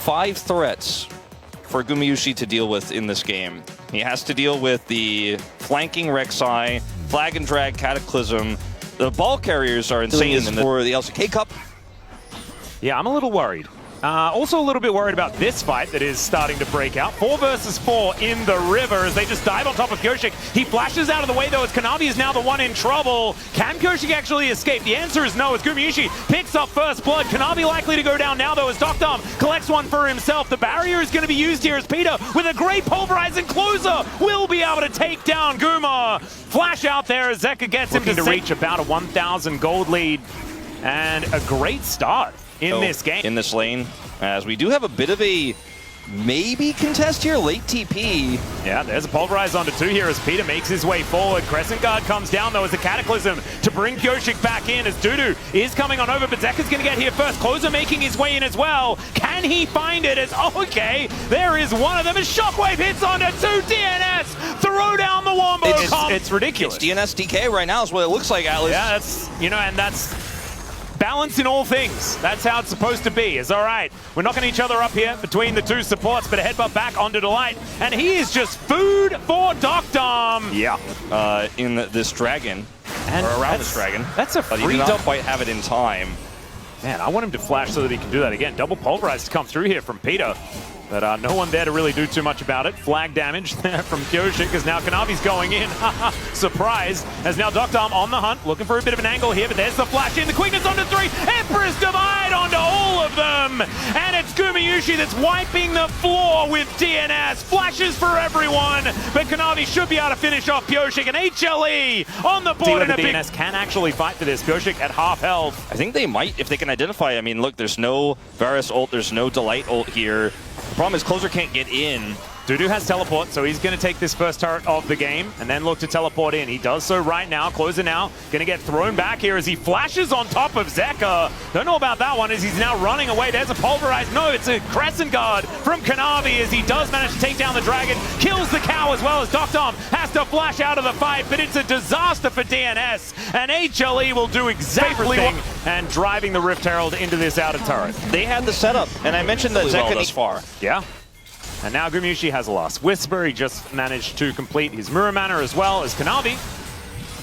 5 threats for Gumayusi to deal with in this game. He has to deal with the flanking Rek'Sai, flag and drag Cataclysm. The ball carriers are insane for the LCK Cup. Yeah, I'm a little worried. Also a little bit worried about this fight that is starting to break out. 4 versus 4 in the river as they just dive on top of Kyoshik. He flashes out of the way though as Kanavi is now the one in trouble. Can Kyoshik actually escape? The answer is no as Gumayusi picks up first blood. Kanavi likely to go down now though as Dokdom collects one for himself. The barrier is going to be used here as Peter with a great pulverizing closer will be able to take down Guma. Flash out there as Zeka gets him to reach about a 1,000 gold lead and a great start in this game. In this lane, as we do have a bit of a maybe contest here, late TP. Yeah, there's a pulverize onto 2 here as Peter makes his way forward. Crescent Guard comes down though as a Cataclysm to bring Kyoshik back in as Dudu is coming on over, but Zeka's gonna get here first. Closer making his way in as well. Can he find it as, okay, there is one of them as Shockwave hits onto 2 DNS. Throw down the Wombo. It's ridiculous. It's DNS DK right now is what it looks like, Atlas. Yeah, that's, you know, and that's balance in all things. That's how it's supposed to be. It's all right. We're knocking each other up here between the 2 supports, but a headbutt back onto Delight. And he is just food for Dokdom. Yeah. In this dragon, or around this dragon. That's a free but he don't quite have it in time. Man, I want him to flash so that he can do that again. Double pulverize to come through here from Peter. But no one there to really do too much about it. Flag damage there from Kyoshik because now Kanavi's going in. Surprise. As now Dokdom on the hunt, looking for a bit of an angle here, but there's the flash in. The quickness onto 3. Empress Divide onto all of them. And it's Gumayusi that's wiping the floor with DNS. Flashes for everyone. But Kanavi should be able to finish off Kyoshik. And HLE on the board. And DNS can actually fight for this. Kyoshik at half health. I think they might, if they can identify. I mean, look, there's no Varus ult, there's no Delight ult here. The problem is Closer can't get in. Dudu has teleport, so he's going to take this first turret of the game and then look to teleport in. He does so right now. Closer now going to get thrown back here as he flashes on top of Zeka. Don't know about that one as he's now running away. There's a pulverize. No, it's a Crescent Guard from Kanavi as he does manage to take down the dragon. Kills the cow as well as Dokdom has to flash out of the fight, but it's a disaster for DNS. And HLE will do exactly what and driving the Rift Herald into this outer turret. They had the setup, and I mentioned that Zeka thus far. Yeah. And now Gumayusi has a loss. Whisper, he just managed to complete his Mirror Manor as well as Kanavi.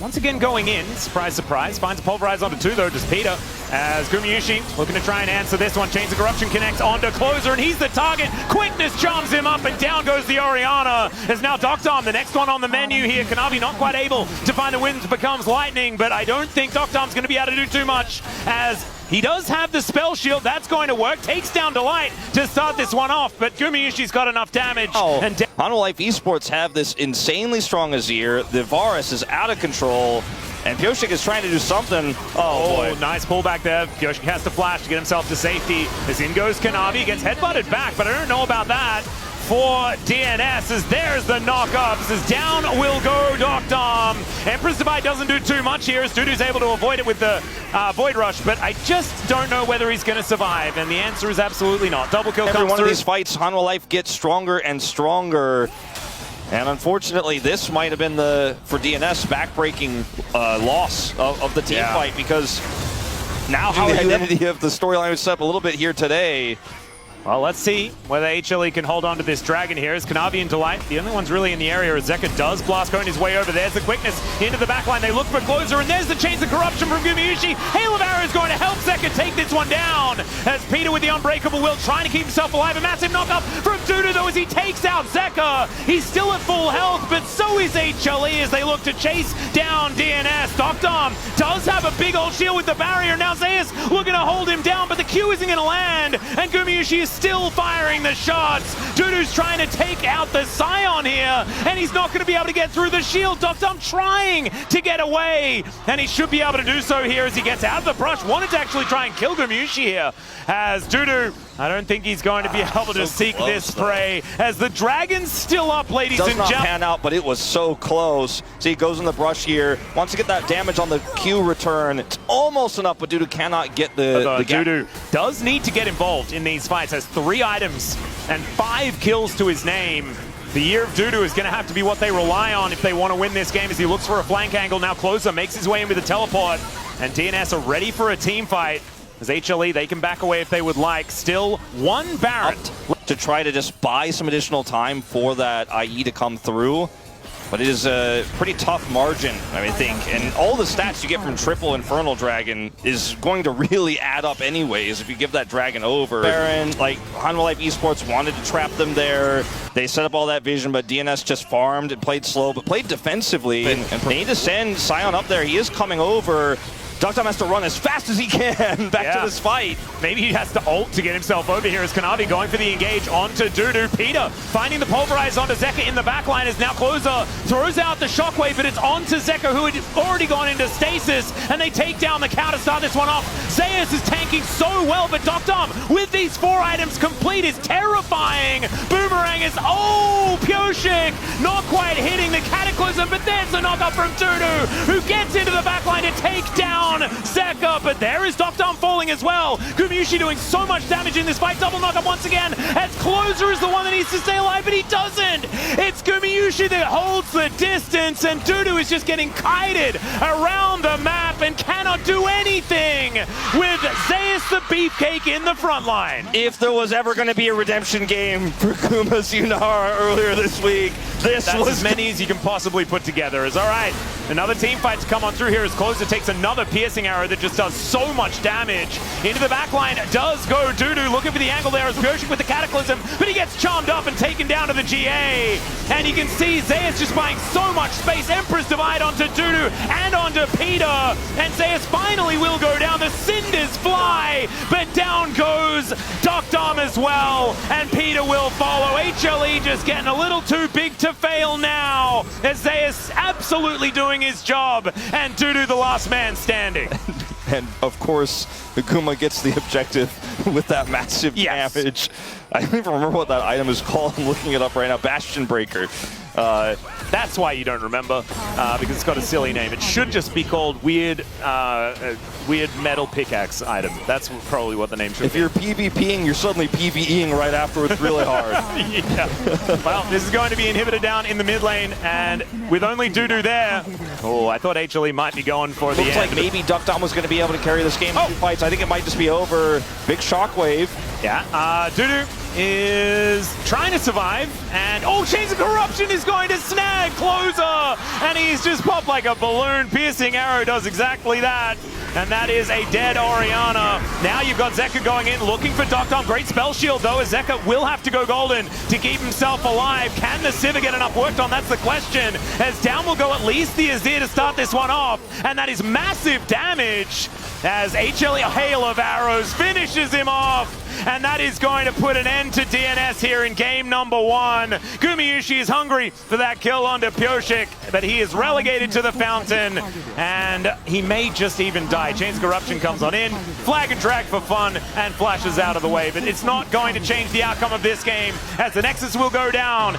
Once again going in, surprise, surprise. Finds a pulverize onto 2 though, just Peter. As Gumayusi looking to try and answer this one. Chains of Corruption connects onto Closer and he's the target. Quickness charms him up and down goes the Orianna. As now Dokdom, the next one on the menu here. Kanavi not quite able to find the wind becomes lightning, but I don't think Dokdom's going to be able to do too much as he does have the spell shield. That's going to work. Takes down Delight to start this one off, but Gumayushi's got enough damage. And Hanwha Life Esports have this insanely strong Azir. The Varus is out of control, and Kyoshik is trying to do something. Oh boy. Nice pullback there. Kyoshik has to flash to get himself to safety. As in goes Kanavi, gets headbutted back, but I don't know about that. For DNS, as there's the knock-ups, as down will go Dokdom. Empress Divide doesn't do too much here, as Dudu's able to avoid it with the Void Rush, but I just don't know whether he's going to survive, and the answer is absolutely not. Double kill comes through. Every one of these fights, Hanwha Life gets stronger and stronger, and unfortunately, this might have been the, for DNS, backbreaking loss of the team fight, because now the identity of the storyline was set up a little bit here today. Well, let's see whether HLE can hold on to this dragon here. As Kanavi and Delight, the only ones really in the area as Zeka does blast going his way over. There's the quickness into the backline. They look for Closer, and there's the Chains of Corruption from Gumayusi. Hail of Arrow is going to help Zeka take this one down. As Peter with the Unbreakable Will trying to keep himself alive. A massive knockup from Dudu though as he takes out Zeka. He's still at full health, but so is HLE as they look to chase down DNS. Dokdom does have a big old shield with the barrier. Now Zeus looking to hold him down, but the Q isn't going to land, and Gumayusi is still firing the shots. Dudu's trying to take out the Scion here, and he's not going to be able to get through the shield. Dokdom trying to get away, and he should be able to do so here as he gets out of the brush. Wanted to actually try and kill Gumayusi here, as Dudu, I don't think he's going to be able to seek this prey, as the dragon's still up, ladies and gentlemen. Does not pan out, but it was so close. See, he goes in the brush here, wants to get that damage on the Q return. It's almost enough, but Dudu cannot get the gap. Dudu does need to get involved in these fights, has 3 items and 5 kills to his name. The year of Dudu is going to have to be what they rely on if they want to win this game, as he looks for a flank angle. Now Closer makes his way in with a teleport, and DNS are ready for a team fight. As HLE, they can back away if they would like. Still one Baron. To try to just buy some additional time for that IE to come through. But it is a pretty tough margin, I think. And all the stats you get from triple Infernal Dragon is going to really add up anyways if you give that Dragon over. Baron, like, Hanwha Life Esports wanted to trap them there. They set up all that vision, but DNS just farmed and played slow, but played defensively. And they need to send Sion up there. He is coming over. Dr. has to run as fast as he can back to this fight. Maybe he has to ult to get himself over here as Kanavi going for the engage onto Dudu. Peter finding the pulverize onto Zeka in the backline as now Closer throws out the shockwave, but it's onto Zeka who had already gone into stasis, and they take down the counter, start this one off. Zeus is tanking so well, but Dr. with these 4 items complete is terrifying. Boomerang is, Pyoshik not quite hitting the Cataclysm, but there's the knockup from Dudu who gets into the backline to take down Zeka, but there is Dr. falling as well. Gumayusi doing so much damage in this fight. Double knockup once again as Closer is the one that needs to stay alive, but he doesn't. It's Gumayusi that holds the distance, and Dudu is just getting kited around the map and cannot do anything with Zeus the Beefcake in the front line. If there was ever going to be a redemption game for Kuma's Yunara earlier this week, this That's was as many as you can possibly put together. All right, another team fight to come on through here as Closer takes another piercing arrow that just does so much damage. Into the backline does go Dudu, looking for the angle there as Pyoshik with the Cataclysm, but he gets charmed up and taken down to the GA. And you can see Zeus just buying so much space. Empress Divide onto Dudu and onto Peter, and Zeus finally will go down. The cinders fly, but down goes Dr. as well, and Peter will follow. HLE just getting a little too big to fail now, as Zeus absolutely doing his job, and Dudu the last man standing. And of course, Kuma gets the objective with that massive damage. I don't even remember what that item is called. I'm looking it up right now. Bastion Breaker. That's why you don't remember, because it's got a silly name. It should just be called Weird Metal Pickaxe Item. That's probably what the name should be. If you're PvPing, you're suddenly PvEing right afterwards really hard. Well, this is going to be inhibited down in the mid lane, and with only Dudu there, I thought HLE might be going for the end. Looks like maybe Duckdom was going to be able to carry this game in 2 fights. I think it might just be over. Big shockwave. Yeah, Dudu is trying to survive, and Chains of Corruption is going to snag Closer, and he's just popped like a balloon. Piercing arrow does exactly that, and that is a dead Orianna. Now you've got Zeka going in, looking for Dr. Great spell shield though, as Zeka will have to go golden to keep himself alive. Can the Sivir get enough worked on? That's the question, as down will go at least the Azir to start this one off, and that is massive damage as HLE, a hail of arrows, finishes him off. And that is going to put an end to DNS here in game number 1. Gumayusi is hungry for that kill onto Pyoshik, but he is relegated to the fountain, and he may just even die. Chains of Corruption comes on in, flag and drag for fun, and flashes out of the way. But it's not going to change the outcome of this game, as the Nexus will go down.